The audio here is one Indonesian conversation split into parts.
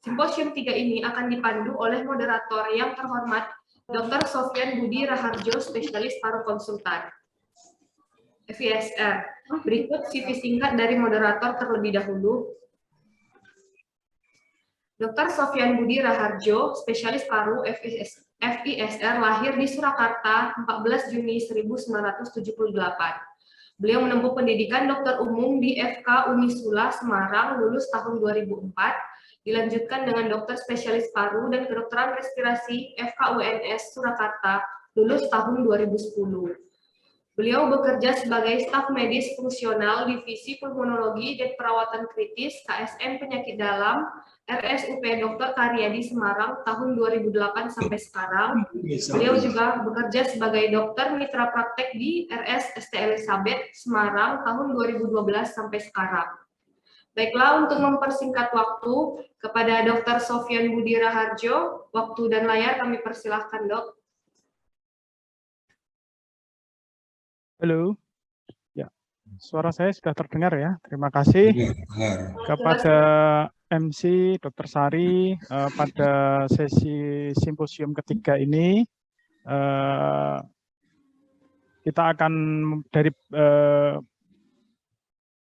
Simposium 3 ini akan dipandu oleh moderator yang terhormat Dr. Sofyan Budi Raharjo, spesialis paru konsultan FISR. Berikut CV singkat dari moderator terlebih dahulu. Dr. Sofyan Budi Raharjo, spesialis paru FISR, lahir di Surakarta 14 Juni 1978. Beliau menempuh pendidikan dokter umum di FK Unisula Semarang, lulus tahun 2004, dilanjutkan dengan dokter spesialis paru dan kedokteran respirasi FK UNS Surakarta, lulus tahun 2010. Beliau bekerja sebagai staf medis fungsional Divisi Pulmonologi dan Perawatan Kritis KSM Penyakit Dalam RSUP Dr. Karyadi Semarang tahun 2008 sampai sekarang. Beliau juga bekerja sebagai dokter mitra praktek di RS ST Elizabeth Semarang tahun 2012 sampai sekarang. Baiklah, untuk mempersingkat waktu, kepada Dr. Sofyan Budi Raharjo, waktu dan layar kami persilahkan, Dok. Halo, ya, suara saya sudah terdengar ya. Terima kasih kepada MC Dr. Sari pada sesi simposium ketiga ini. Kita akan dari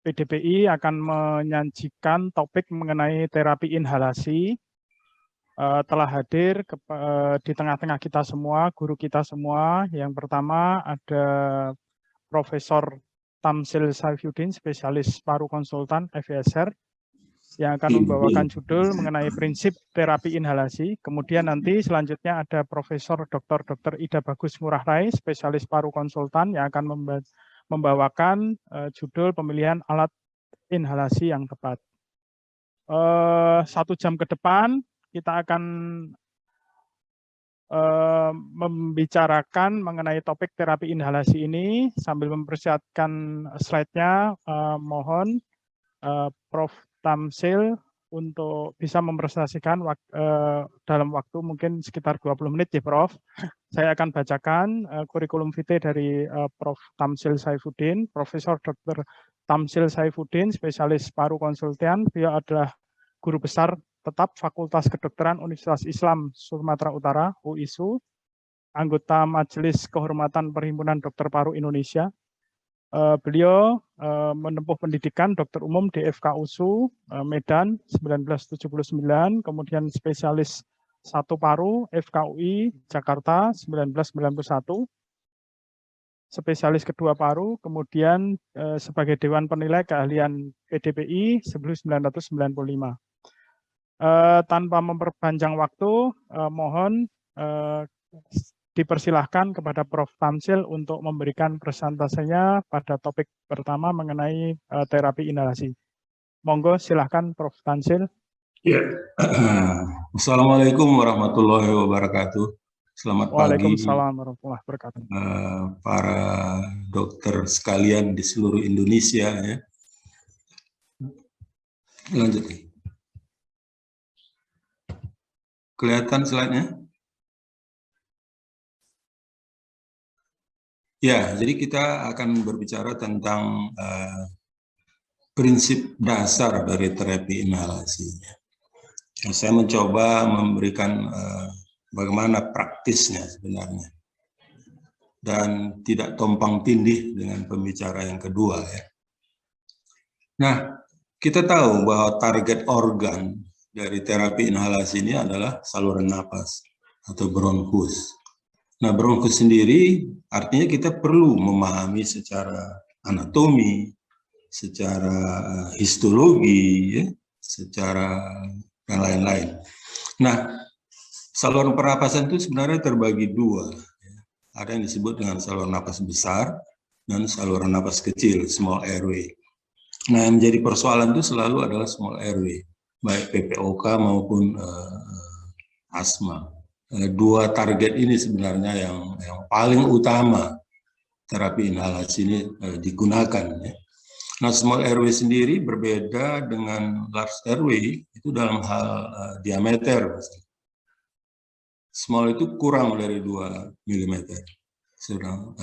PDPI akan menyajikan topik mengenai terapi inhalasi. Telah hadir di tengah-tengah kita semua, guru kita semua. Yang pertama ada Profesor Tamsil Saifuddin, spesialis paru konsultan FISR, yang akan membawakan judul mengenai prinsip terapi inhalasi. Kemudian nanti selanjutnya ada Profesor Dr. Ida Bagus Ngurah Rai, spesialis paru konsultan, yang akan membawakan judul pemilihan alat inhalasi yang tepat. 1 jam ke depan kita akan membicarakan mengenai topik terapi inhalasi ini. Sambil mempersiapkan slide-nya, mohon Prof. Tamsil untuk bisa mempresentasikan dalam waktu mungkin sekitar 20 menit ya, Prof. Saya akan bacakan kurikulum vitae dari Prof. Tamsil Saifuddin. Profesor Dr. Tamsil Saifuddin, spesialis paru konsultan. Beliau adalah guru besar tetap Fakultas Kedokteran Universitas Islam Sumatera Utara, UISU, anggota Majelis Kehormatan Perhimpunan Dokter Paru Indonesia. Beliau menempuh pendidikan dokter umum di FK USU Medan 1979, kemudian spesialis 1 paru FKUI Jakarta 1991, spesialis kedua paru, kemudian sebagai Dewan Penilai Keahlian PDPI 1995. Tanpa memperpanjang waktu, mohon dipersilahkan kepada Prof. Tamsil untuk memberikan presentasinya pada topik pertama mengenai terapi inhalasi. Monggo, silahkan Prof. Tamsil. Ya. Assalamualaikum warahmatullahi wabarakatuh. Selamat pagi. Waalaikumsalam warahmatullahi wabarakatuh. Para dokter sekalian di seluruh Indonesia. Ya. Lanjut. Kelihatan slide-nya? Ya, jadi kita akan berbicara tentang prinsip dasar dari terapi inhalasi. Saya mencoba memberikan bagaimana praktisnya sebenarnya. Dan tidak tumpang tindih dengan pembicara yang kedua. Ya. Nah, kita tahu bahwa target organ dari terapi inhalasi ini adalah saluran napas atau bronkus. Nah, bronkus sendiri artinya kita perlu memahami secara anatomi, secara histologi, ya, secara dan lain-lain. Nah, saluran pernapasan itu sebenarnya terbagi 2. Ya. Ada yang disebut dengan saluran napas besar dan saluran napas kecil, small airway. Nah, yang menjadi persoalan itu selalu adalah small airway, baik PPOK maupun asma. 2 target ini sebenarnya yang paling utama terapi inhalasi ini digunakan. Ya. Nah, small airway sendiri berbeda dengan large airway itu dalam hal diameter. Small itu kurang dari 2 mm, sedang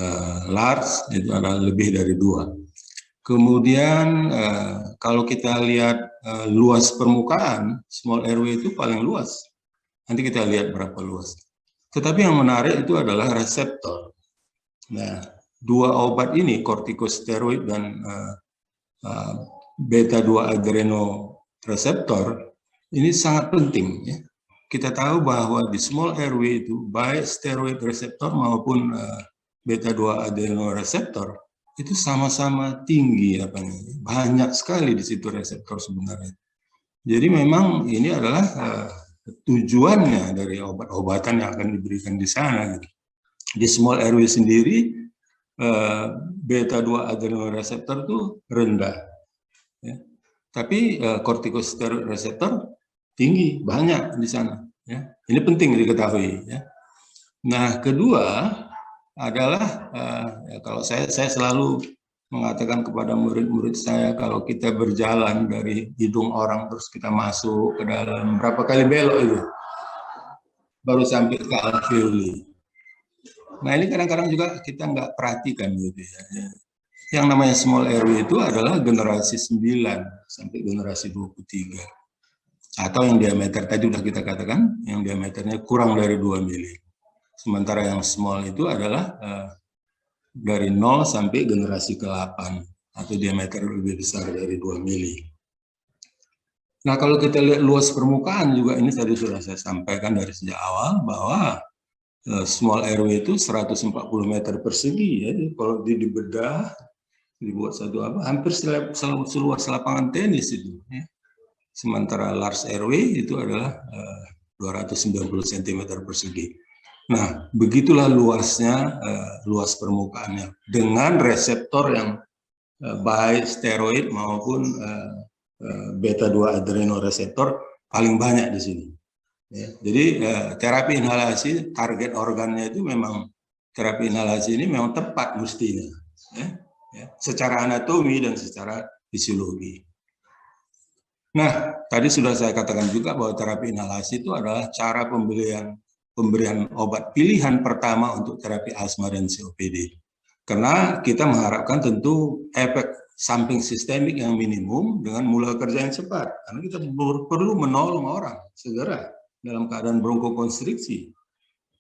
large itu adalah lebih dari 2. Kemudian kalau kita lihat luas permukaan, small airway itu paling luas. Nanti kita lihat berapa luas. Tetapi yang menarik itu adalah reseptor. Nah, dua obat ini, kortikosteroid dan beta-2 adrenoreseptor, ini sangat penting. Ya. Kita tahu bahwa di small airway itu, baik steroid reseptor maupun beta-2 adrenoreseptor, itu sama-sama tinggi, banyak sekali di situ reseptor sebenarnya. Jadi memang ini adalah tujuannya dari obat-obatan yang akan diberikan di sana. Gitu. Di small airway sendiri, beta-2 adrenoreseptor itu rendah. Ya. Tapi kortikosteroid reseptor tinggi, banyak di sana. Ya. Ini penting diketahui. Ya. Nah, kedua adalah kalau saya selalu mengatakan kepada murid-murid saya, kalau kita berjalan dari hidung orang terus kita masuk ke dalam, berapa kali belok itu baru sampai ke alveoli. Nah, ini kadang-kadang juga kita nggak perhatikan gitu ya. Yang namanya small airway itu adalah generasi 9 sampai generasi 23. Atau yang diameter tadi sudah kita katakan, yang diameternya kurang dari 2 mili. Sementara yang small itu adalah dari 0 sampai generasi ke-8 atau diameter lebih besar dari 2 mili. Nah, kalau kita lihat luas permukaan juga, ini tadi sudah saya sampaikan dari sejak awal bahwa small airway itu 140 meter persegi. Ya. Kalau dibedah, dibuat satu hampir seluas lapangan tenis itu. Ya. Sementara large airway itu adalah 290 cm persegi. Nah, begitulah luasnya, luas permukaannya dengan reseptor yang baik steroid maupun beta-2 adrenoreseptor paling banyak di sini. Ya, jadi terapi inhalasi target organnya itu memang terapi inhalasi ini memang tepat mestinya, ya, secara anatomi dan secara fisiologi. Nah, tadi sudah saya katakan juga bahwa terapi inhalasi itu adalah cara pemberian obat pilihan pertama untuk terapi asma dan COPD. Karena kita mengharapkan tentu efek samping sistemik yang minimum dengan mulai kerja yang cepat. Karena kita perlu menolong orang segera dalam keadaan bronkokonstriksi.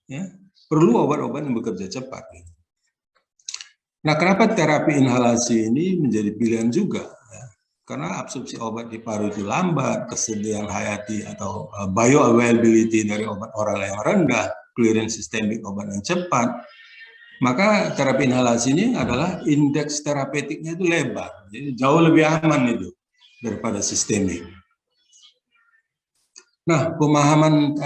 Ya, perlu obat-obat yang bekerja cepat. Nah, kenapa terapi inhalasi ini menjadi pilihan juga? Ya, karena absorpsi obat di paru itu lambat, kesediaan hayati atau bioavailability dari obat oral yang rendah, clearance sistemik obat yang cepat, maka terapi inhalasi ini adalah indeks terapeutiknya itu lebar, jadi jauh lebih aman itu daripada sistemik. Nah, pemahaman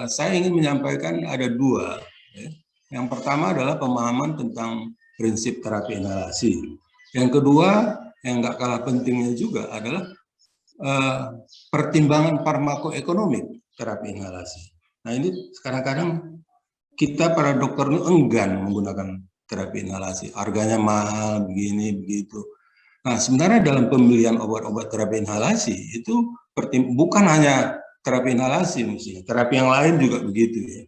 saya ingin menyampaikan ada dua. Ya. Yang pertama adalah pemahaman tentang prinsip terapi inhalasi. Yang kedua, yang nggak kalah pentingnya juga adalah pertimbangan farmakoekonomik terapi inhalasi. Nah, ini kadang-kadang kita para dokter ini enggan menggunakan terapi inhalasi. Harganya mahal, begini, begitu. Nah, sebenarnya dalam pemilihan obat-obat terapi inhalasi itu bukan hanya terapi inhalasi, mestinya terapi yang lain juga begitu ya.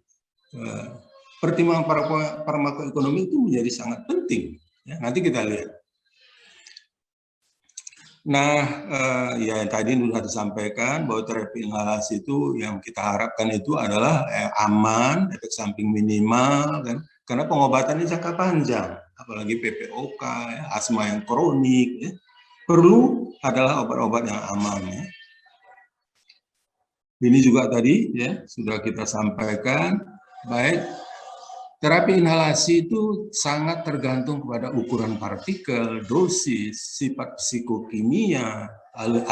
Pertimbangan farmakoekonomi itu menjadi sangat penting. Ya, nanti kita lihat. Nah, ya tadi sudah disampaikan bahwa terapi inhalasi itu yang kita harapkan itu adalah aman, efek samping minimal, kan? Karena pengobatannya jangka panjang, apalagi PPOK, ya, asma yang kronik, ya. Perlu adalah obat-obat yang aman. Ya. Ini juga tadi ya sudah kita sampaikan, baik terapi inhalasi itu sangat tergantung kepada ukuran partikel, dosis, sifat psikokimia,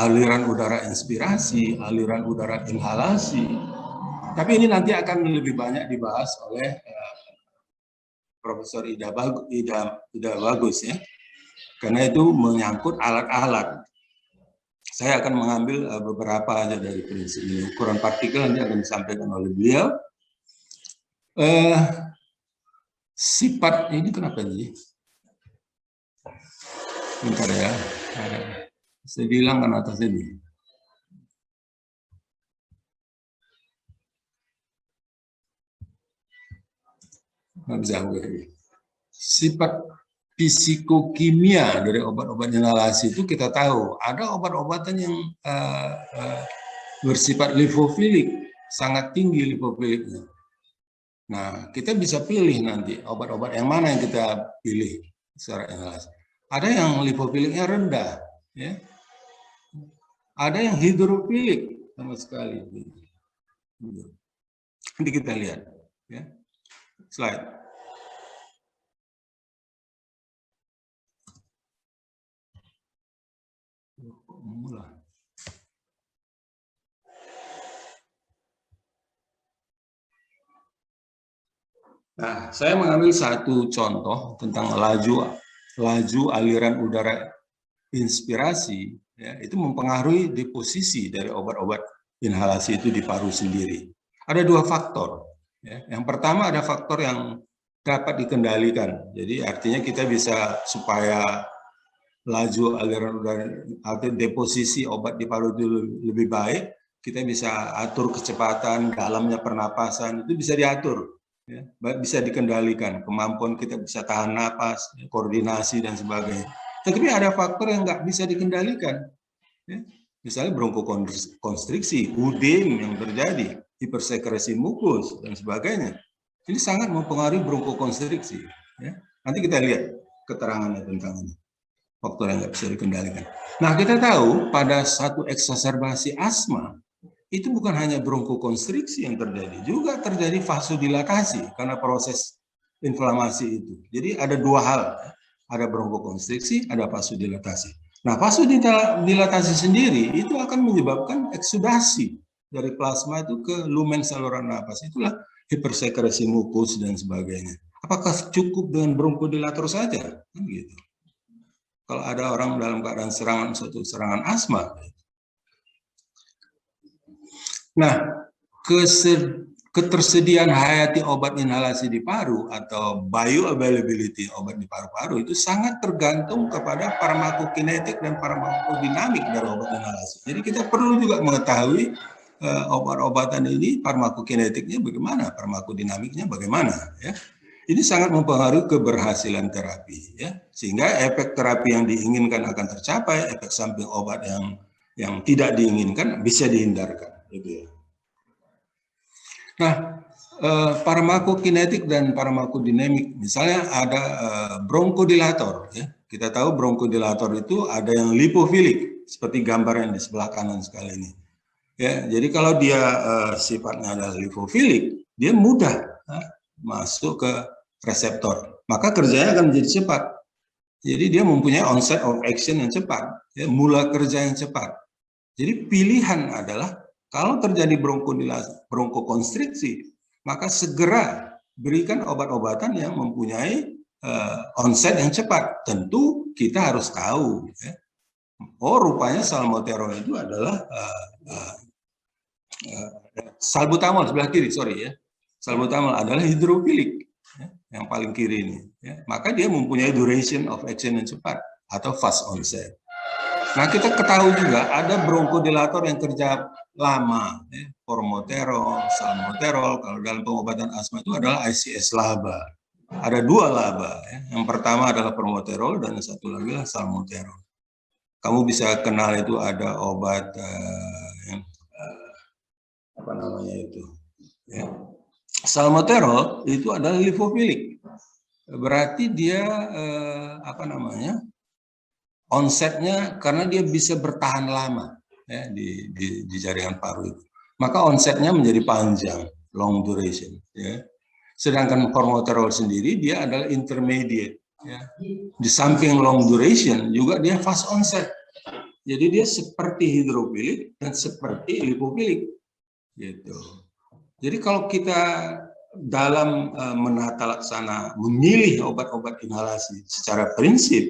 aliran udara inspirasi, aliran udara inhalasi. Tapi ini nanti akan lebih banyak dibahas oleh Profesor Ida Bagus ya, karena itu menyangkut alat-alat. Saya akan mengambil beberapa aja dari prinsip ini. Ukuran partikel nanti akan disampaikan oleh beliau. Sifat ini kenapa sih? Bentar ya. Saya bilang kan atas ini. Nggak bisa gue. Sifat fisikokimia dari obat-obat inhalasi itu kita tahu ada obat-obatan yang bersifat lipofilik, sangat tinggi lipofiliknya. Nah, kita bisa pilih nanti obat-obat yang mana yang kita pilih secara inhalasi. Ada yang lipofiliknya rendah, ya. Ada yang hidrofilik sama sekali. Nanti kita lihat, ya. Slide. Mulai. Nah, saya mengambil satu contoh tentang laju aliran udara inspirasi, ya, itu mempengaruhi deposisi dari obat-obat inhalasi itu di paru sendiri. Ada dua faktor. Ya. Yang pertama ada faktor yang dapat dikendalikan. Jadi artinya kita bisa supaya laju aliran udara atau deposisi obat di paru itu lebih baik, kita bisa atur kecepatan, dalamnya pernapasan, itu bisa diatur. Ya, bisa dikendalikan, kemampuan kita bisa tahan napas, koordinasi dan sebagainya. Tapi ada faktor yang nggak bisa dikendalikan, ya. Misalnya bronkokonstriksi, udem yang terjadi, hipersekresi mukus dan sebagainya. Ini sangat mempengaruhi bronkokonstriksi. Ya. Nanti kita lihat keterangannya tentang ini, faktor yang nggak bisa dikendalikan. Nah, kita tahu pada satu eksaserbasi asma itu bukan hanya bronkokonstriksi yang terjadi, juga terjadi vasodilatasi karena proses inflamasi itu. Jadi ada dua hal, ada bronkokonstriksi, ada vasodilatasi. Nah, vasodilatasi sendiri itu akan menyebabkan eksudasi dari plasma itu ke lumen saluran napas. Itulah hipersekresi mukus dan sebagainya. Apakah cukup dengan bronkodilator saja? Gitu. Kalau ada orang dalam keadaan suatu serangan asma. Nah, ketersediaan hayati obat inhalasi di paru atau bioavailability obat di paru-paru itu sangat tergantung kepada farmakokinetik dan farmakodinamik dari obat inhalasi. Jadi kita perlu juga mengetahui obat-obatan ini farmakokinetiknya bagaimana, farmakodinamiknya bagaimana, ya. Ini sangat mempengaruhi keberhasilan terapi, ya. Sehingga efek terapi yang diinginkan akan tercapai, efek samping obat yang tidak diinginkan bisa dihindarkan. Gitu ya. Nah, farmakokinetik dan farmakodinamik, misalnya ada bronkodilator. Ya. Kita tahu bronkodilator itu ada yang lipofilik, seperti gambar yang di sebelah kanan sekali ini. Ya, jadi kalau dia sifatnya adalah lipofilik, dia mudah masuk ke reseptor, maka kerjanya akan menjadi cepat. Jadi dia mempunyai onset of action yang cepat, ya, mula kerja yang cepat. Jadi pilihan adalah kalau terjadi bronkokonstriksi, maka segera berikan obat-obatan yang mempunyai onset yang cepat. Tentu kita harus tahu, ya. Oh, rupanya salmeterol itu adalah salbutamol sebelah kiri, sorry ya. Salbutamol adalah hidrofilik, ya, yang paling kiri ini. Ya. Maka dia mempunyai duration of action yang cepat atau fast onset. Nah, kita ketahui juga ada bronkodilator yang kerja lama, ya. Formoterol, salmeterol. Kalau dalam pengobatan asma itu adalah ICS LABA. Ada dua LABA. Ya. Yang pertama adalah formoterol dan yang satu lagi adalah salmeterol. Kamu bisa kenal itu ada obat apa namanya itu? Ya. Salmeterol itu adalah lipofilik. Berarti dia apa namanya? Onsetnya karena dia bisa bertahan lama, ya, di jaringan paru itu, maka onsetnya menjadi panjang, long duration, ya. Sedangkan formoterol sendiri dia adalah intermediate, ya. Di samping long duration juga dia fast onset, jadi dia seperti hidrofilik dan seperti lipofilik, gitu. Jadi kalau kita dalam menata laksana memilih obat-obat inhalasi secara prinsip,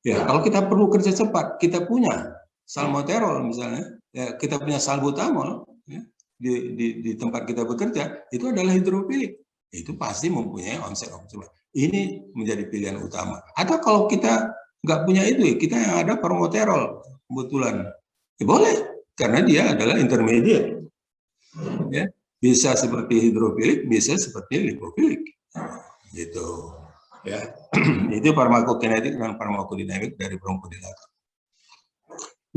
ya, kalau kita perlu kerja cepat, kita punya salmeterol misalnya, ya, kita punya salbutamol, ya, di tempat kita bekerja, itu adalah hidrofilik. Itu pasti mempunyai onset of cepat. Ini menjadi pilihan utama. Atau kalau kita nggak punya itu, ya, kita yang ada formoterol, kebetulan. Ya, boleh, karena dia adalah intermediate. Ya, bisa seperti hidrofilik, bisa seperti lipofilik. Gitu. Ya, itu farmakokinetik dan farmakodinamik dari bronkodilator.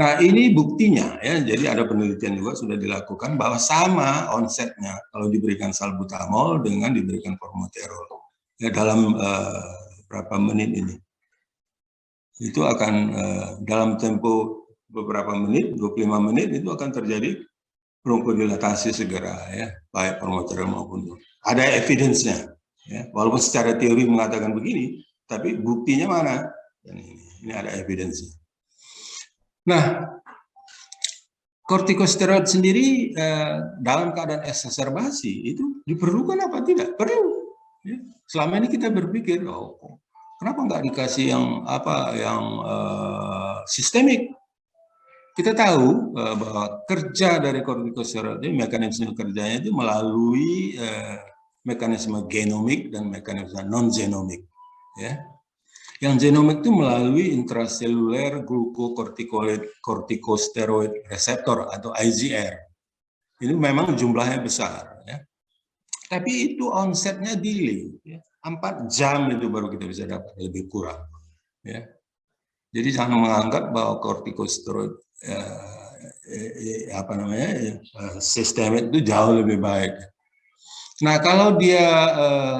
Nah, ini buktinya ya. Jadi ada penelitian juga sudah dilakukan bahwa sama onsetnya kalau diberikan salbutamol dengan diberikan formoterol. Ya, dalam berapa menit ini. Itu akan dalam tempo beberapa menit, 25 menit itu akan terjadi bronkodilatasi segera ya, baik formoterol maupun ada evidence-nya ya. Walaupun secara teori mengatakan begini, tapi buktinya mana? Dan ini ada evidence-nya. Nah, kortikosteroid sendiri dalam keadaan eksaserbasi itu diperlukan apa tidak? Perlu. Ya. Selama ini kita berpikir, oh, kenapa nggak dikasih yang sistemik? Kita tahu bahwa kerja dari kortikosteroid ini, mekanisme kerjanya itu melalui mekanisme genomik dan mekanisme non-genomik. Ya. Yang genomik itu melalui intraseluler glukokortikosteroid reseptor atau IGR. Ini memang jumlahnya besar. Ya. Tapi itu onsetnya delay. Ya. 4 jam itu baru kita bisa dapat, lebih kurang. Ya. Jadi jangan menganggap bahwa kortikosteroid sistemik itu jauh lebih baik. Nah, kalau dia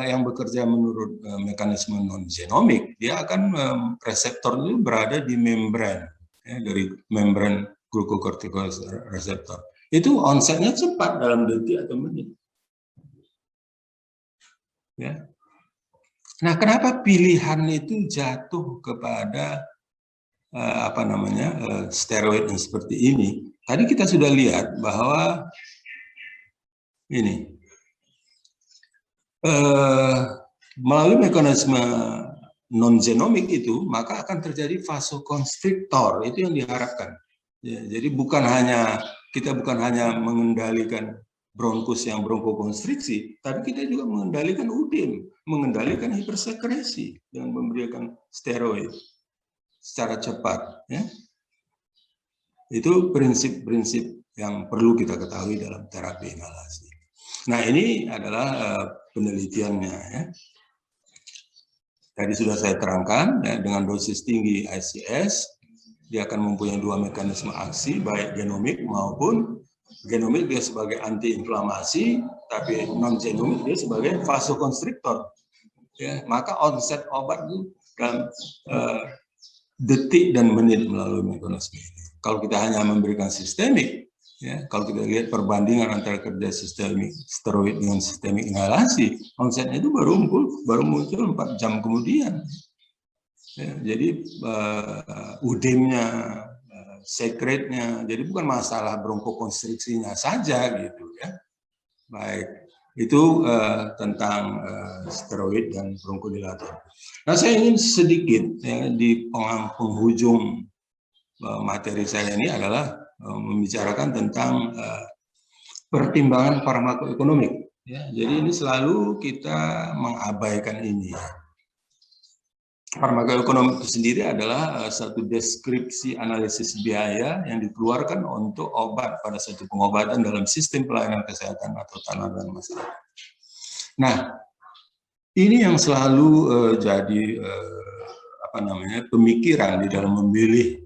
yang bekerja menurut mekanisme non-genomik, dia akan reseptor itu berada di membran, ya, dari membran glukokortikoreseptor. Itu onsetnya cepat dalam detik atau menit. Ya. Nah, kenapa pilihan itu jatuh kepada steroid yang seperti ini? Tadi kita sudah lihat bahwa ini melalui mekanisme non-genomik itu, maka akan terjadi vasokonstriktor, itu yang diharapkan. Ya, jadi kita bukan hanya mengendalikan bronkus yang bronkokonstriksi, tapi kita juga mengendalikan udim, mengendalikan hipersekresi dengan memberikan steroid secara cepat. Ya. Itu prinsip-prinsip yang perlu kita ketahui dalam terapi inhalasi. Nah, ini adalah penelitiannya. Ya. Tadi sudah saya terangkan, ya, dengan dosis tinggi ICS, dia akan mempunyai 2 mekanisme aksi, baik genomik maupun genomik dia sebagai antiinflamasi, tapi non-genomik dia sebagai vasokonstriktor. Ya, maka onset obat itu dalam detik dan menit melalui mekanisme ini. Kalau kita hanya memberikan sistemik, ya, kalau kita lihat perbandingan antara kerja sistemik steroid dengan sistemik inhalasi, onsetnya itu baru muncul 4 jam kemudian. Ya, jadi udemnya, sekretnya, jadi bukan masalah bronkokonstriksinya saja gitu ya. Baik, itu tentang steroid dan bronkodilator. Nah, saya ingin sedikit ya, di penghujung materi saya ini adalah membicarakan tentang pertimbangan farmakoekonomik. Ya, jadi ini selalu kita mengabaikan ini. Farmakoekonomik itu sendiri adalah satu deskripsi analisis biaya yang dikeluarkan untuk obat pada satu pengobatan dalam sistem pelayanan kesehatan atau tanaman masyarakat. Nah, ini yang selalu jadi pemikiran di dalam memilih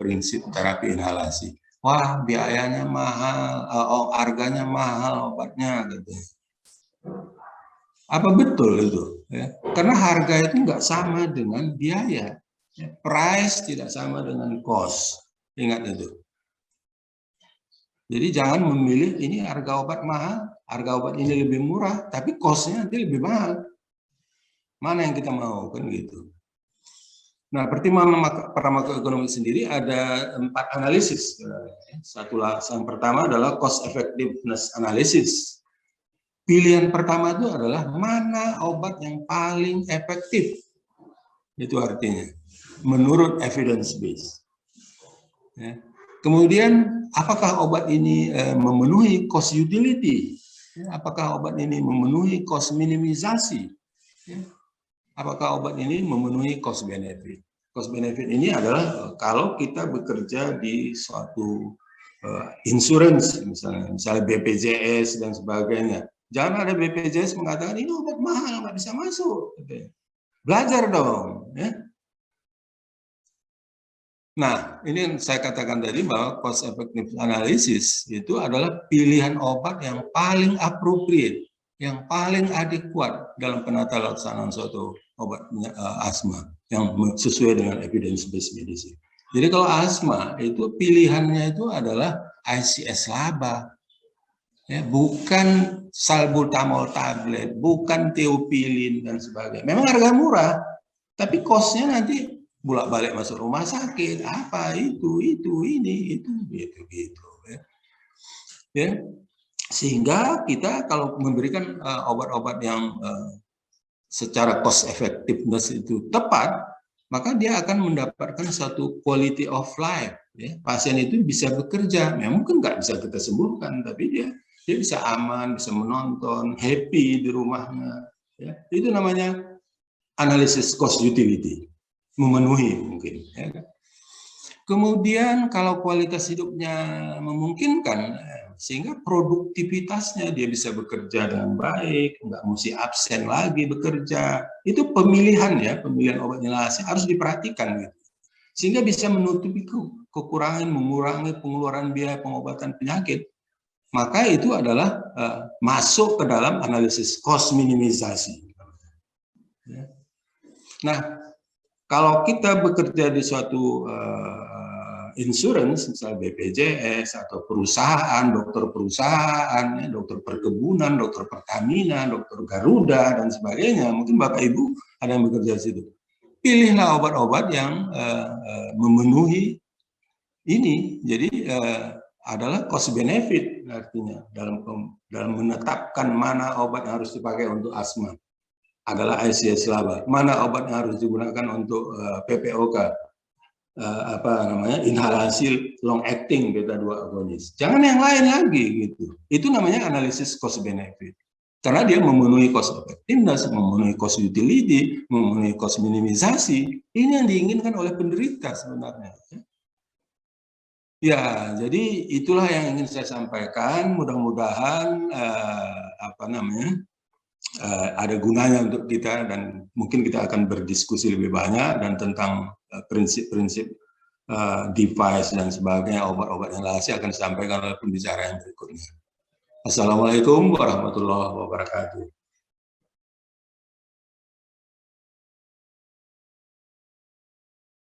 prinsip terapi inhalasi. Wah, biayanya mahal, harganya mahal obatnya, gitu. Apa betul itu? Ya? Karena harga itu nggak sama dengan biaya. Ya, price tidak sama dengan cost. Ingat itu. Jadi jangan memilih ini harga obat mahal, harga obat ini lebih murah, tapi cost-nya nanti lebih mahal. Mana yang kita mau, kan gitu. Nah, pertimbangan farmakoekonomi sendiri ada 4 analisis. Yang pertama adalah cost effectiveness analysis. Pilihan pertama itu adalah mana obat yang paling efektif. Itu artinya menurut evidence base. Ya. Kemudian apakah obat ini memenuhi cost utility? Ya, apakah obat ini memenuhi cost minimisasi? Ya. Apakah obat ini memenuhi cost benefit? Cost benefit ini adalah kalau kita bekerja di suatu insurance, misalnya BPJS dan sebagainya. Jangan ada BPJS mengatakan ini obat mahal, nggak bisa masuk. Belajar dong. Ya. Nah, ini yang saya katakan tadi bahwa cost effective analysis itu adalah pilihan obat yang paling appropriate, yang paling adekuat dalam penata laksanaan suatu obat asma yang sesuai dengan evidence based medicine. Jadi kalau asma itu pilihannya itu adalah ICS LABA, ya, bukan salbutamol tablet, bukan teopilin dan sebagainya. Memang harga murah, tapi cost-nya nanti bolak-balik masuk rumah sakit, apa itu ini itu gitu ya. Ya. Sehingga kita kalau memberikan obat-obat yang secara cost effectiveness itu tepat, maka dia akan mendapatkan satu quality of life ya. Pasien itu bisa bekerja, memang mungkin nggak bisa kita sembuhkan, tapi dia bisa aman, bisa menonton, happy di rumahnya ya. Itu namanya analisis cost utility, memenuhi mungkin ya. Kemudian kalau kualitas hidupnya memungkinkan, sehingga produktivitasnya dia bisa bekerja dengan baik, nggak mesti absen lagi bekerja, itu pemilihan ya, pemilihan obat inhalasi harus diperhatikan gitu, sehingga bisa menutupi kekurangan, mengurangi pengeluaran biaya pengobatan penyakit. Maka itu adalah masuk ke dalam analisis cost minimisasi. Nah, kalau kita bekerja di suatu insurance, misalnya BPJS atau perusahaan, dokter perusahaan, ya, dokter perkebunan, dokter Pertamina, dokter Garuda dan sebagainya, mungkin Bapak Ibu ada yang bekerja di situ. Pilihlah obat-obat yang memenuhi ini. Jadi adalah cost benefit artinya dalam menetapkan mana obat yang harus dipakai untuk asma adalah ICS LABA, mana obat yang harus digunakan untuk PPOK, inhalasi long acting beta 2 agonis. Jangan yang lain lagi gitu. Itu namanya analisis cost benefit. Karena dia memenuhi cost effectiveness, memenuhi cost utility, memenuhi cost minimisasi. Ini yang diinginkan oleh penderita sebenarnya. Ya, jadi itulah yang ingin saya sampaikan. Mudah-mudahan ada gunanya untuk kita, dan mungkin kita akan berdiskusi lebih banyak dan tentang prinsip-prinsip device dan sebagainya, obat-obat inhalasi akan disampaikan oleh pembicara yang berikutnya. Assalamualaikum warahmatullahi wabarakatuh.